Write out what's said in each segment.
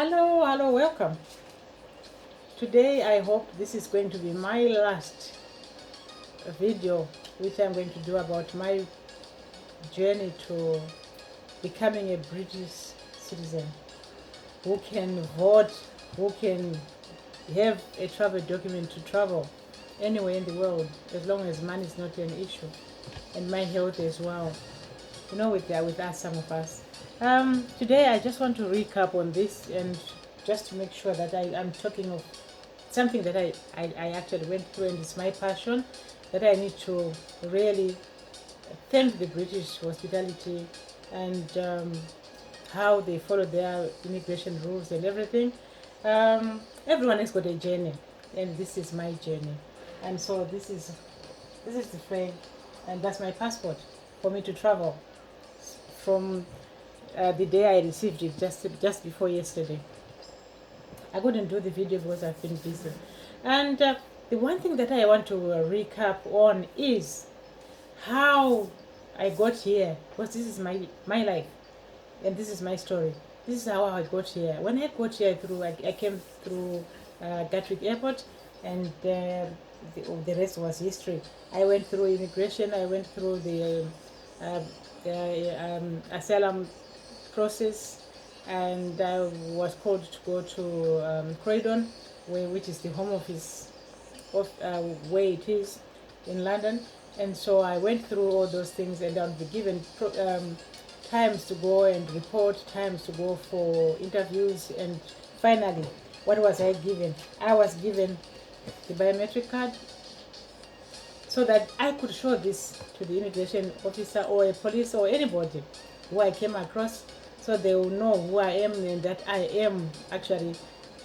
Hello, welcome. Today I hope this is going to be my last video which I'm going to do about my journey to becoming a British citizen who can vote, who can have a travel document to travel anywhere in the world as long as money is not an issue, and my health as well. With us, some of us. Today I just want to recap on this and just to make sure that I'm talking of something that I actually went through, and it's my passion that I need to really thank the British hospitality and how they follow their immigration rules and everything. Everyone has got a journey, and this is my journey, and so this is the flag, and that's my passport for me to travel from the day I received it, just before yesterday. I couldn't do the video because I've been busy. And the one thing that I want to recap on is how I got here, because this is my life and this is my story. This is how I got here. When I got here I came through Gatwick Airport, and the rest was history. I went through immigration, I went through the asylum process, and I was called to go to Croydon, which is the home office of where it is in London. And so I went through all those things, and I'll be given times to go and report, times to go for interviews, and finally, what was I given? I was given the biometric card, so that I could show this to the immigration officer or a police or anybody who I came across, so they will know who I am and that I am actually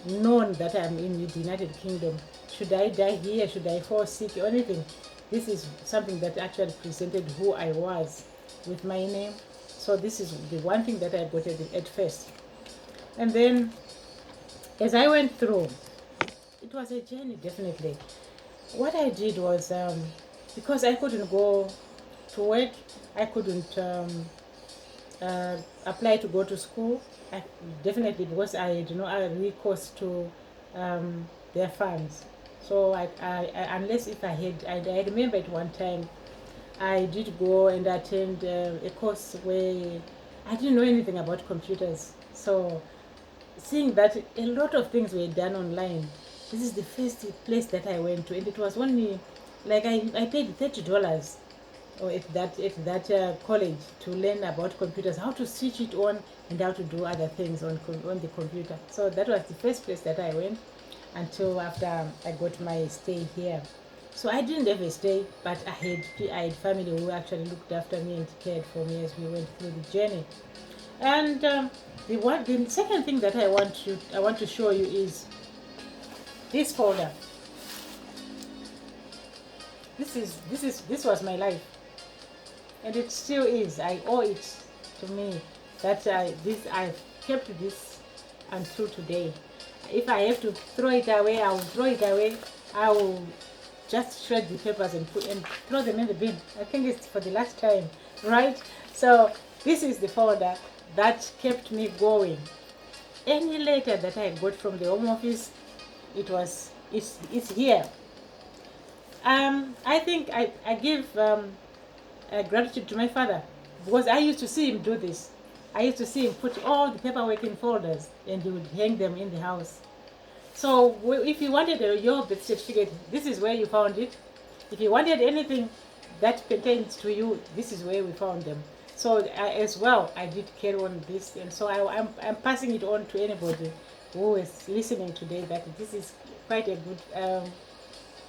known that I'm in the United Kingdom. Should I die here, should I fall sick or anything, this is something that actually presented who I was with my name. So this is the one thing that I got at first. And then as I went through, it was a journey, definitely. What I did was, because I couldn't go to work, I couldn't apply to go to school, definitely because I had no recourse to their funds. So unless if I remember at one time I did go and attend a course where I didn't know anything about computers. So seeing that a lot of things were done online, this is the first place that I went to, and it was only like I paid $30 or at that college to learn about computers, how to switch it on and how to do other things on the computer. So that was the first place that I went until after I got my stay here. So I didn't have a stay, but I had family who actually looked after me and cared for me as we went through the journey. And the second thing that I want to show you is this folder. This was my life, and it still is. I owe it to me that I've kept this until today. If I have to throw it away, I will throw it away. I will just shred the papers and throw them in the bin. I think it's for the last time, right? So this is the folder that kept me going. Any letter that I got from the Home Office, it's here. I think I give gratitude to my father, because I used to see him do this. I used to see him put all the paperwork in folders, and he would hang them in the house. So if you wanted your birth certificate, this is where you found it. If you wanted anything that pertains to you, this is where we found them. So as well, I did carry on this, and so I'm passing it on to anybody who is listening today, that this is quite a good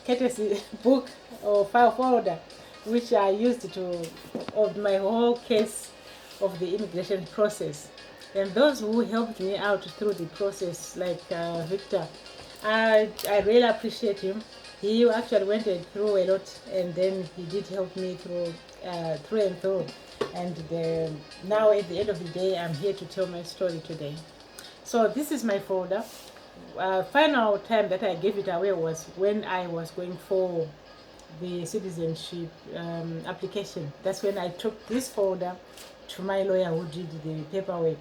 courtesy book or file folder, which I used of my whole case of the immigration process. And those who helped me out through the process, like Victor, I really appreciate him. He actually went through a lot, and then he did help me through and through. And now at the end of the day, I'm here to tell my story today. So this is my folder. Final time that I gave it away was when I was going for the citizenship application. That's when I took this folder to my lawyer who did the paperwork.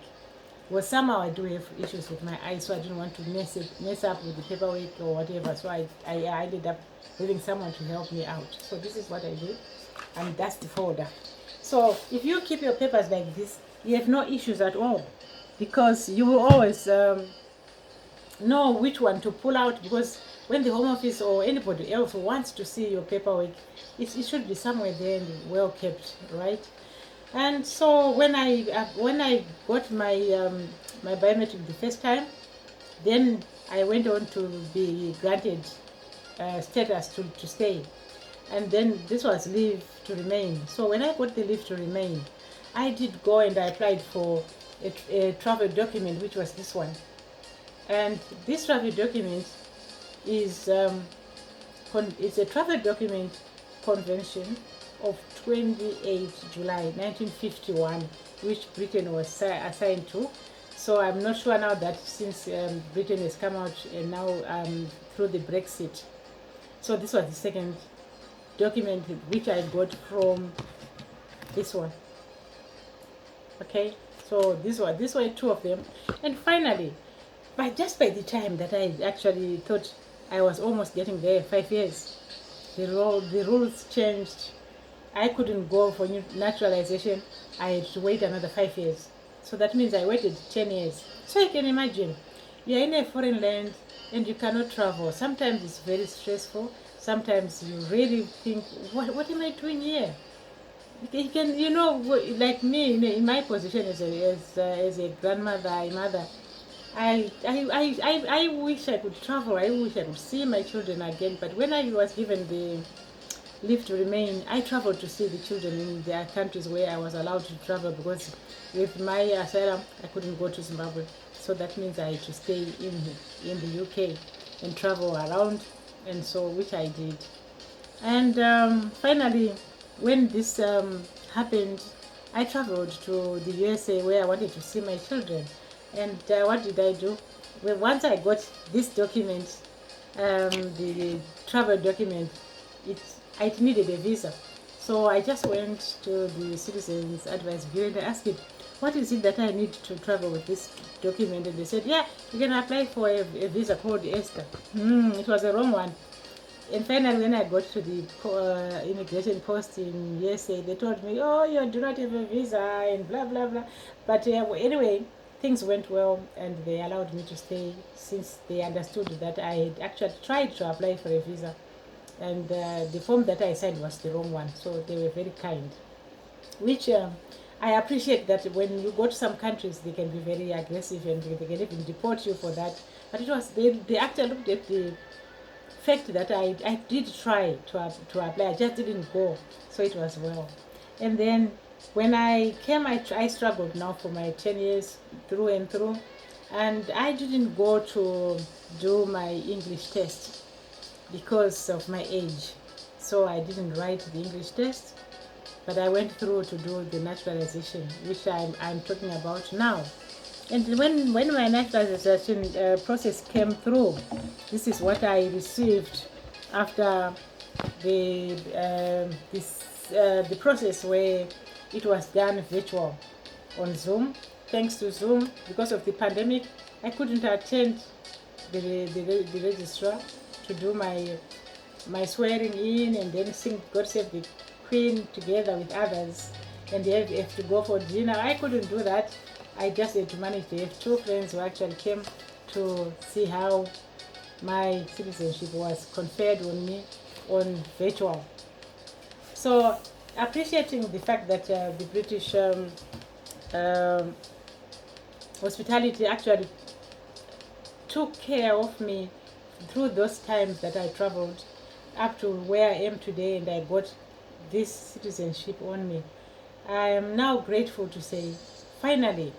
Well, somehow I do have issues with my eyes, so I didn't want to mess up with the paperwork or whatever. So I ended up having someone to help me out. So this is what I did, and that's the folder. So if you keep your papers like this, you have no issues at all, because you will always know which one to pull out, because when the Home Office or anybody else wants to see your paperwork, it should be somewhere there and well kept, right? And so when I got my biometric the first time, then I went on to be granted status to stay, and then this was leave to remain. So when I got the leave to remain, I did go and I applied for a travel document, which was this one. And this travel document is it's a travel document convention of 28 July 1951, which Britain was assigned to. So I'm not sure now that since Britain has come out and now through the Brexit. So this was the second document which I got from this one. Okay, so these were two of them. And finally, by the time that I actually thought I was almost getting there, 5 years, the rules changed. I couldn't go for naturalization. I had to wait another 5 years. So that means I waited 10 years. So you can imagine, you're in a foreign land and you cannot travel. Sometimes it's very stressful. Sometimes you really think, what am I doing here? You can, like me, in my position as a grandmother, a mother, I wish I could travel. I wish I could see my children again. But when I was given the leave to remain, I traveled to see the children in their countries where I was allowed to travel, because with my asylum, I couldn't go to Zimbabwe. So that means I had to stay in the UK and travel around, and so which I did. And finally, when this happened, I traveled to the USA where I wanted to see my children. And what did I do? Well, once I got this document, the travel document, it needed a visa. So I just went to the Citizens Advice Bureau and I asked it, what is it that I need to travel with this document? And they said, yeah, you can apply for a visa called ESTA. It was a wrong one. And finally, when I got to the immigration post in USA, they told me, oh, you do not have a visa and blah, blah, blah. But anyway, things went well and they allowed me to stay, since they understood that I had actually tried to apply for a visa. And the form that I signed was the wrong one. So they were very kind, which I appreciate, that when you go to some countries, they can be very aggressive and they can even deport you for that. But it was, they actually looked at the fact that I did try to apply, I just didn't go, so it was well. And then when I came, I struggled now for my 10 years through and through, and I didn't go to do my English test because of my age, so I didn't write the English test, but I went through to do the naturalization, which I'm talking about now. And when my naturalization process came through, this is what I received after the process where it was done virtual on Zoom. Thanks to Zoom, because of the pandemic, I couldn't attend the registrar to do my swearing in and then sing God Save the Queen together with others, and they have to go for dinner. I couldn't do that. I just had to manage to have two friends who actually came to see how my citizenship was conferred on me on virtual. So appreciating the fact that the British hospitality actually took care of me through those times that I traveled up to where I am today, and I got this citizenship on me. I am now grateful to say, finally,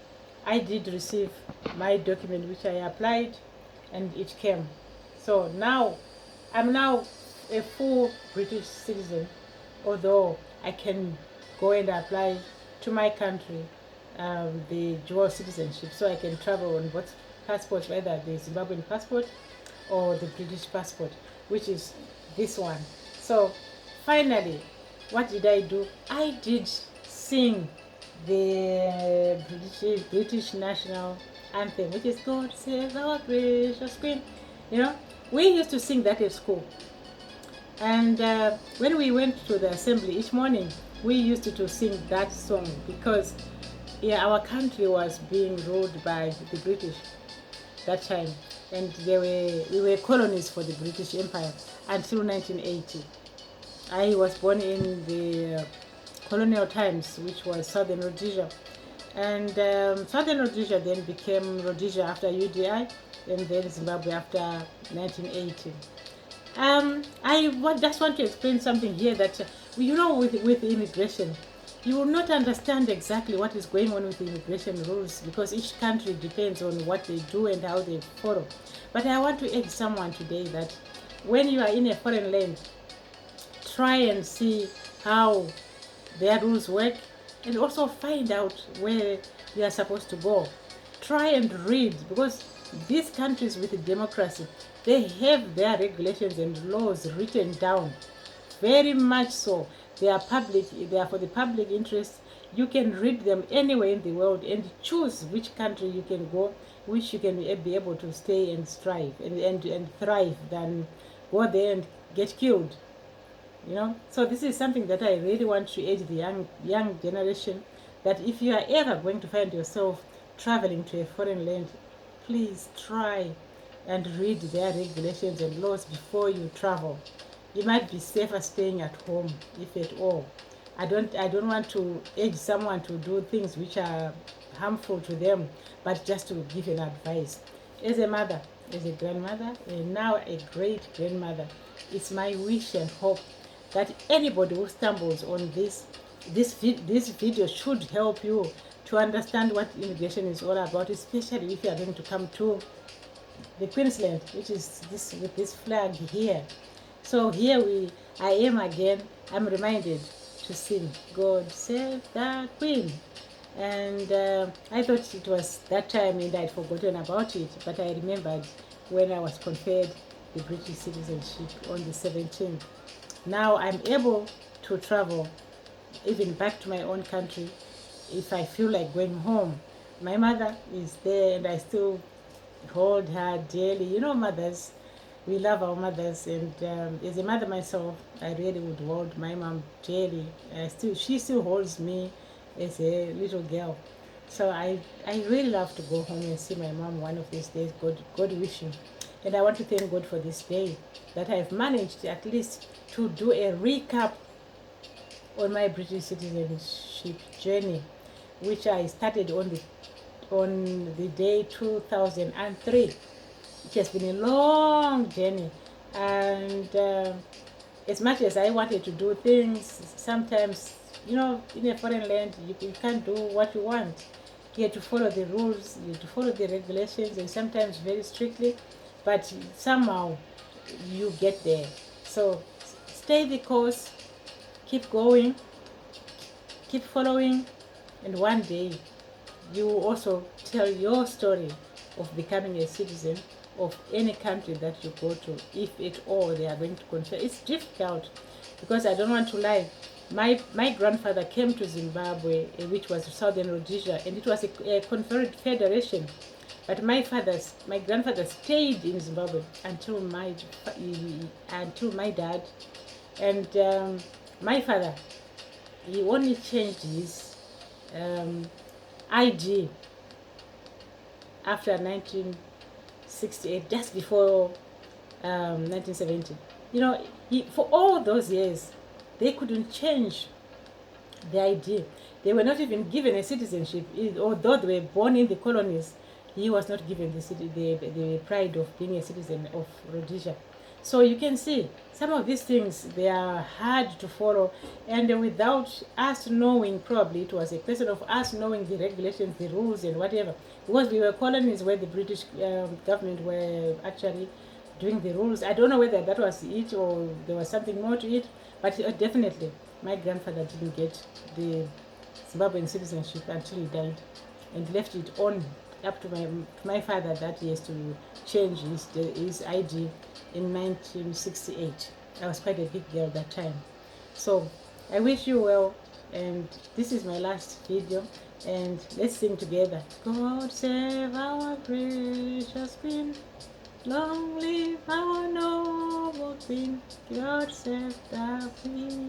I did receive my document which I applied, and it came. So now, I'm now a full British citizen, although I can go and apply to my country the dual citizenship, so I can travel on both passports, whether the Zimbabwean passport or the British passport, which is this one. So finally, what did I do? I did sing the British national anthem, which is God Save Our Gracious Queen. You know, we used to sing that at school. And when we went to the assembly each morning, we used to sing that song because yeah, our country was being ruled by the British that time, and we were colonies for the British Empire until 1980. I was born in the colonial times, which was Southern Rhodesia, and Southern Rhodesia then became Rhodesia after UDI, and then Zimbabwe after 1980. Just want to explain something here that, with immigration, you will not understand exactly what is going on with the immigration rules because each country depends on what they do and how they follow. But I want to urge someone today that when you are in a foreign land, try and see how their rules work and also find out where you are supposed to go. Try and read because these countries with democracy, they have their regulations and laws written down, very much so. They are public, they are for the public interest. You can read them anywhere in the world and choose which country you can go, which you can be able to stay and strive and thrive than go there and get killed. So this is something that I really want to urge the young generation, that if you are ever going to find yourself traveling to a foreign land, please try and read their regulations and laws before you travel. You might be safer staying at home, if at all. I don't want to urge someone to do things which are harmful to them, but just to give an advice. As a mother, as a grandmother, and now a great grandmother, it's my wish and hope that anybody who stumbles on this video should help you to understand what immigration is all about, especially if you are going to come to the Queensland, which is this with this flag here. So here I am again. I'm reminded to sing God Save the Queen. And I thought it was that time and I'd forgotten about it, but I remembered when I was conferred the British citizenship on the 17th. Now I'm able to travel even back to my own country if I feel like going home. My mother is there and I still hold her dearly. Mothers, we love our mothers, and as a mother myself, I really would hold my mom dearly. She still holds me as a little girl. So I really love to go home and see my mom one of these days, God wishing. And I want to thank God for this day that I've managed at least to do a recap on my British citizenship journey, which I started on the day 2003. It has been a long journey, and as much as I wanted to do things, sometimes, in a foreign land, you can't do what you want. You have to follow the rules, you have to follow the regulations, and sometimes very strictly, but somehow you get there. So stay the course, keep going, keep following, and one day you will also tell your story of becoming a citizen of any country that you go to, if at all they are going to confer. It's difficult because I don't want to lie. My grandfather came to Zimbabwe, which was Southern Rhodesia, and it was a confederation. But my grandfather stayed in Zimbabwe until my dad, and my father, he only changed his ID after 1968, just before 1970. For all those years, they couldn't change the ID. They were not even given a citizenship, although they were born in the colonies. He was not given the pride of being a citizen of Rhodesia. So you can see some of these things, they are hard to follow, and without us knowing, probably it was a question of us knowing the regulations, the rules and whatever, because we were colonies where the British government were actually doing the rules. I don't know whether that was it or there was something more to it, but definitely my grandfather didn't get the Zimbabwean citizenship until he died, and left it on up to my father that he has to change his ID in 1968. I was quite a big girl that time. So I wish you well, and this is my last video, and let's sing together. God save our precious Queen, long live our noble Queen, God save the Queen.